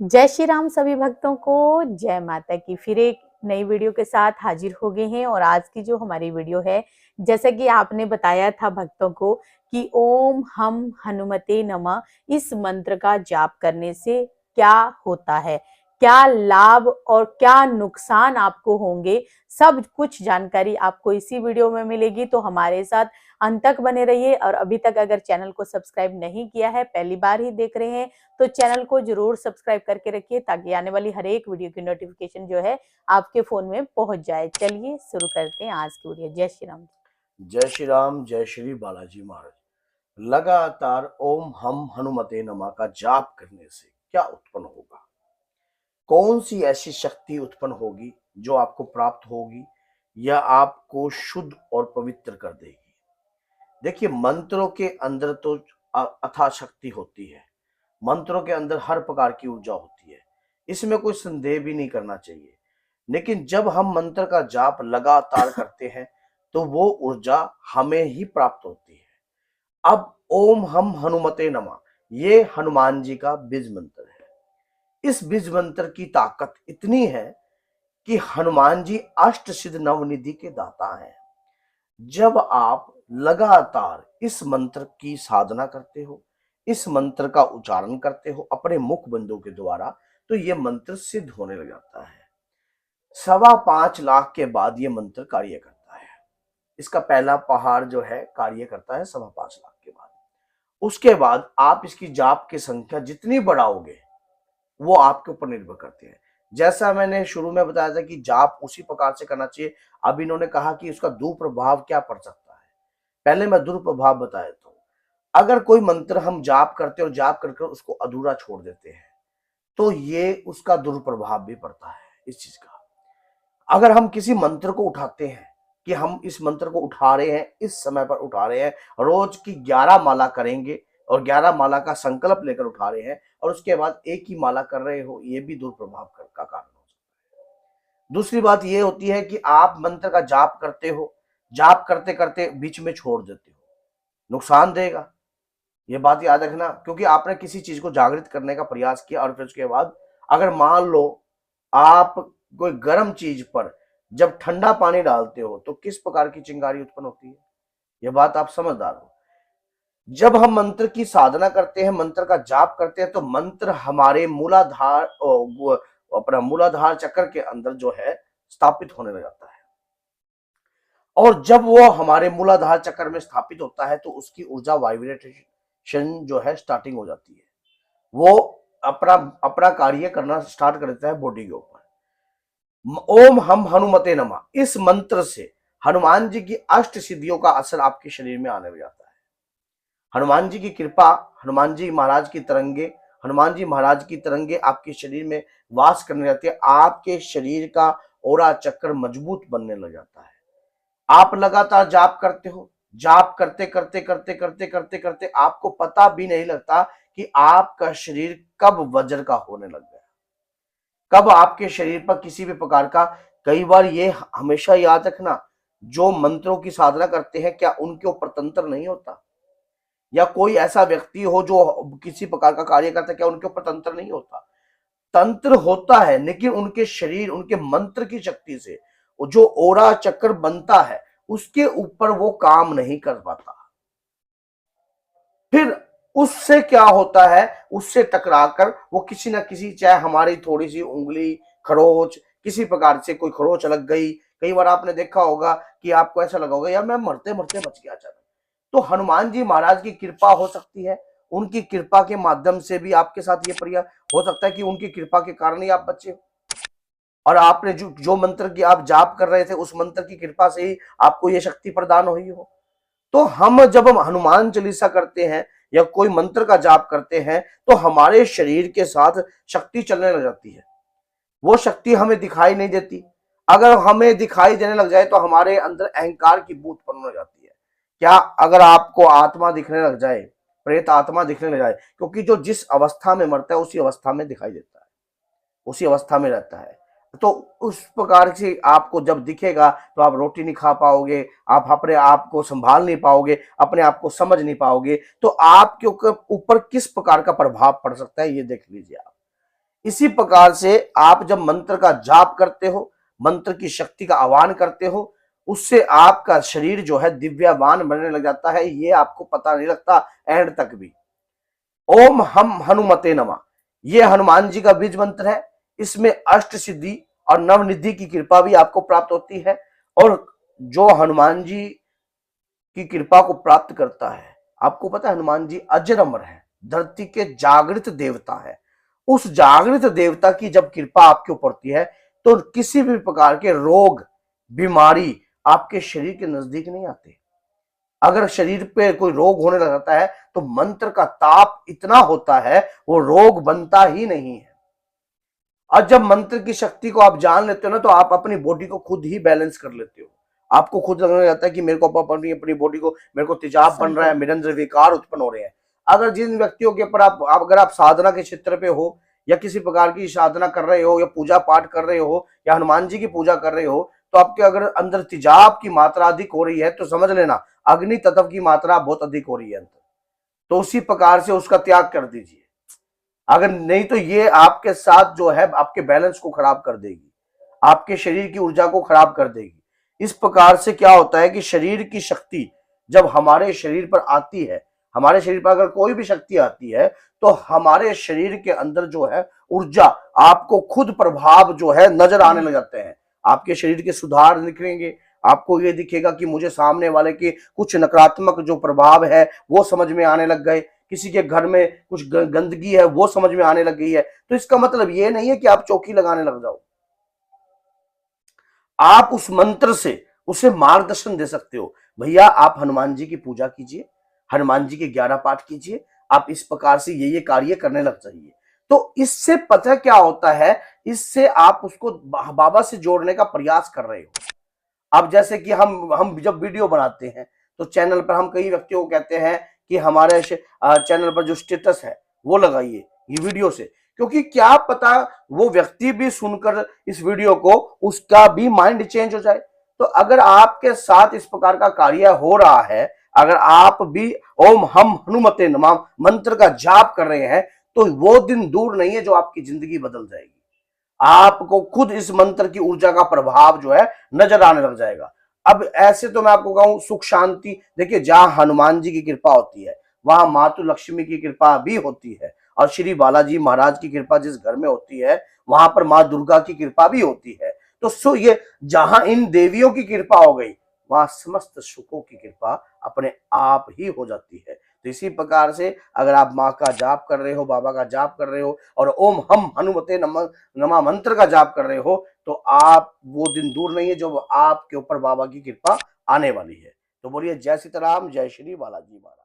जय श्री राम सभी भक्तों को, जय माता की। फिर एक नई वीडियो के साथ हाजिर हो गए हैं। और आज की जो हमारी वीडियो है, जैसा कि आपने बताया था भक्तों को कि ओम हम हनुमते नमः इस मंत्र का जाप करने से क्या होता है, क्या लाभ और क्या नुकसान आपको होंगे, सब कुछ जानकारी आपको इसी वीडियो में मिलेगी। तो हमारे साथ अंत तक बने रहिए। और अभी तक अगर चैनल को सब्सक्राइब नहीं किया है, पहली बार ही देख रहे हैं, तो चैनल को जरूर सब्सक्राइब करके रखिए ताकि आने वाली हर एक वीडियो की नोटिफिकेशन जो है आपके फोन में पहुंच जाए। चलिए शुरू करते हैं आज की वीडियो। जय श्री राम। जय श्री राम। जय श्री बालाजी महाराज। लगातार ओम हम हनुमते नमा का जाप करने से क्या उत्पन्न होगा? कौन सी ऐसी शक्ति उत्पन्न होगी जो आपको प्राप्त होगी या आपको शुद्ध और पवित्र कर देगी? देखिए, मंत्रों के अंदर तो अथाह शक्ति होती है। मंत्रों के अंदर हर प्रकार की ऊर्जा होती है, इसमें कोई संदेह भी नहीं करना चाहिए। लेकिन जब हम मंत्र का जाप लगातार करते हैं तो वो ऊर्जा हमें ही प्राप्त होती है। अब ओम हम हनुमते नमः ये हनुमान जी का बीज मंत्र है। इस बीज मंत्र की ताकत इतनी है कि हनुमान जी अष्ट सिद्ध नवनिधि के दाता हैं। जब आप लगातार इस मंत्र की साधना करते हो, इस मंत्र का उच्चारण करते हो अपने मुख बंदों के द्वारा, तो ये मंत्र सिद्ध होने लग जाता है। 5.25 लाख के बाद ये मंत्र कार्य करता है। इसका पहला पहाड़ जो है कार्य करता है 5.25 लाख के बाद। उसके बाद आप इसकी जाप की संख्या जितनी बढ़ाओगे वो आपके ऊपर निर्भर करते हैं। जैसा मैंने शुरू में बताया था कि जाप उसी प्रकार से करना चाहिए। अब इन्होंने कहा कि उसका दुष्प्रभाव क्या पड़ सकता है। पहले मैं दुष्प्रभाव बता देता हूँ। अगर कोई मंत्र हम जाप करते और जाप करके उसको अधूरा छोड़ देते हैं तो ये उसका दुष्प्रभाव भी पड़ता है इस चीज का। अगर हम किसी मंत्र को उठाते हैं कि हम इस मंत्र को उठा रहे हैं, इस समय पर उठा रहे हैं, रोज की 11 माला करेंगे और 11 माला का संकल्प लेकर उठा रहे हैं और उसके बाद एक ही माला कर रहे हो, ये भी दुष्प्रभाव का कारण हो सकता है। दूसरी बात ये होती है कि आप मंत्र का जाप करते हो, जाप करते करते बीच में छोड़ देते हो, नुकसान देगा। ये बात याद रखना, क्योंकि आपने किसी चीज को जागृत करने का प्रयास किया और फिर उसके बाद अगर मान लो आप कोई गर्म चीज पर जब ठंडा पानी डालते हो तो किस प्रकार की चिंगारी उत्पन्न होती है। यह बात आप समझदार हो। जब हम मंत्र की साधना करते हैं, मंत्र का जाप करते हैं, तो मंत्र हमारे मूलाधार अपना मूलाधार चक्र के अंदर जो है स्थापित होने लग जाता है। और जब वो हमारे मूलाधार चक्र में स्थापित होता है तो उसकी ऊर्जा वाइब्रेशन जो है स्टार्टिंग हो जाती है। वो अपना अपना कार्य करना स्टार्ट कर देता है बॉडी के ऊपर। ओम हम हनुमते नमः इस मंत्र से हनुमान जी की अष्ट सिद्धियों का असर आपके शरीर में आने लग जाता है। हनुमान जी की कृपा, हनुमान जी महाराज की तरंगे, हनुमान जी महाराज की तरंगे आपके शरीर में वास करने लगती है। आपके शरीर का ओरा चक्र मजबूत बनने लग जाता है। आप लगातार जाप करते हो, जाप करते करते करते करते करते करते आपको पता भी नहीं लगता कि आपका शरीर कब वज्र का होने लग गया, कब आपके शरीर पर किसी भी प्रकार का। कई बार ये हमेशा याद रखना, जो मंत्रों की साधना करते हैं क्या उनके ऊपर तंत्र नहीं होता? या कोई ऐसा व्यक्ति हो जो किसी प्रकार का कार्य करता है, क्या उनके ऊपर तंत्र नहीं होता? तंत्र होता है, लेकिन उनके शरीर, उनके मंत्र की शक्ति से जो ओरा चक्र बनता है उसके ऊपर वो काम नहीं कर पाता। फिर उससे क्या होता है, उससे टकराकर वो किसी ना किसी, चाहे हमारी थोड़ी सी उंगली, खरोच, किसी प्रकार से कोई खरोच लग गई। कई बार आपने देखा होगा कि आपको ऐसा लगा होगा यार मैं मरते मरते बच गया अचानक। तो हनुमान जी महाराज की कृपा हो सकती है। उनकी कृपा के माध्यम से भी आपके साथ ये प्रयास हो सकता है कि उनकी कृपा के कारण ही आप बचे हो और आपने जो मंत्र की आप जाप कर रहे थे उस मंत्र की कृपा से ही आपको ये शक्ति प्रदान हुई हो। तो जब हम हनुमान चालीसा करते हैं या कोई मंत्र का जाप करते हैं तो हमारे शरीर के साथ शक्ति चलने लग जाती है। वो शक्ति हमें दिखाई नहीं देती। अगर हमें दिखाई देने लग जाए तो हमारे अंदर अहंकार की बूथ बनने लग जाती है। क्या अगर आपको आत्मा दिखने लग जाए, प्रेत आत्मा दिखने लग जाए, क्योंकि जो जिस अवस्था में मरता है उसी अवस्था में दिखाई देता है, उसी अवस्था में रहता है। तो उस प्रकार से आपको जब दिखेगा तो आप रोटी नहीं खा पाओगे, आप अपने आप को संभाल नहीं पाओगे, अपने आप को समझ नहीं पाओगे। तो आपके ऊपर किस प्रकार का प्रभाव पड़ सकता है ये देख लीजिए आप। इसी प्रकार से आप जब मंत्र का जाप करते हो, मंत्र की शक्ति का आह्वान करते हो, उससे आपका शरीर जो है दिव्यमान बनने लग जाता है। ये आपको पता नहीं लगता एंड तक भी। ओम हम हनुमते नमः, ये हनुमान जी का बीज मंत्र है। इसमें अष्ट सिद्धि और नवनिधि की कृपा भी आपको प्राप्त होती है। और जो हनुमान जी की कृपा को प्राप्त करता है, आपको पता है हनुमान जी अजर अमर है, धरती के जागृत देवता है। उस जागृत देवता की जब कृपा आपके ऊपर होती है तो किसी भी प्रकार के रोग बीमारी आपके शरीर के नजदीक नहीं आते। अगर शरीर पे कोई रोग होने लग जाता है तो मंत्र का ताप इतना होता है वो रोग बनता ही नहीं है। और जब मंत्र की शक्ति को आप जान लेते हो ना तो आप अपनी बॉडी को खुद ही बैलेंस कर लेते हो। आपको खुद लगने लगता है कि मेरे को अपनी बॉडी को, मेरे को तेजाब बन रहा है, मेरे अंदर विकार उत्पन्न हो रहे हैं। अगर जिन व्यक्तियों के ऊपर आप अगर आप साधना के क्षेत्र पे हो या किसी प्रकार की साधना कर रहे हो या पूजा पाठ कर रहे हो या हनुमान जी की पूजा कर रहे हो, तो आपके अगर अंदर तेजाब की मात्रा अधिक हो रही है तो समझ लेना अग्नि तत्व की मात्रा बहुत अधिक हो रही है अंदर। तो उसी प्रकार से उसका त्याग कर दीजिए। अगर नहीं तो ये आपके साथ जो है आपके बैलेंस को खराब कर देगी, आपके शरीर की ऊर्जा को खराब कर देगी। इस प्रकार से क्या होता है कि शरीर की शक्ति जब हमारे शरीर पर आती है, हमारे शरीर पर अगर कोई भी शक्ति आती है तो हमारे शरीर के अंदर जो है ऊर्जा, आपको खुद प्रभाव जो है नजर आने लग जाते हैं। आपके शरीर के सुधार निकलेंगे। आपको ये दिखेगा कि मुझे सामने वाले के कुछ नकारात्मक जो प्रभाव है वो समझ में आने लग गए, किसी के घर में कुछ गंदगी है वो समझ में आने लग गई है। तो इसका मतलब ये नहीं है कि आप चौकी लगाने लग जाओ। आप उस मंत्र से उसे मार्गदर्शन दे सकते हो। भैया आप हनुमान जी की पूजा कीजिए, हनुमान जी के 11 पाठ कीजिए, आप इस प्रकार से ये कार्य करने लग जाइए। तो इससे पता क्या होता है, इससे आप उसको बाबा से जोड़ने का प्रयास कर रहे हो। अब जैसे कि हम जब वीडियो बनाते हैं तो चैनल पर हम कई व्यक्तियों को कहते हैं कि हमारे चैनल पर जो स्टेटस है वो लगाइए ये वीडियो से, क्योंकि क्या पता वो व्यक्ति भी सुनकर इस वीडियो को उसका भी माइंड चेंज हो जाए। तो अगर आपके साथ इस प्रकार का कार्य हो रहा है, अगर आप भी ओम हम हनुमते नमः मंत्र का जाप कर रहे हैं तो वो दिन दूर नहीं है जो आपकी जिंदगी बदल जाएगी। आपको खुद इस मंत्र की ऊर्जा का प्रभाव जो है नजर आने लग जाएगा। अब ऐसे तो मैं आपको कहूं सुख शांति, देखिए जहां हनुमान जी की कृपा होती है वहां मातु लक्ष्मी की कृपा भी होती है, और श्री बालाजी महाराज की कृपा जिस घर में होती है वहां पर मां दुर्गा की कृपा भी होती है। तो ये जहां इन देवियों की कृपा हो गई वहां समस्त सुखों की कृपा अपने आप ही हो जाती है। तो इसी प्रकार से अगर आप माँ का जाप कर रहे हो, बाबा का जाप कर रहे हो और ओम हम हनुमते नमा मंत्र का जाप कर रहे हो तो आप वो दिन दूर नहीं है जो आपके ऊपर बाबा की कृपा आने वाली है। तो बोलिए जय सीताराम, जय श्री बालाजी महाराज।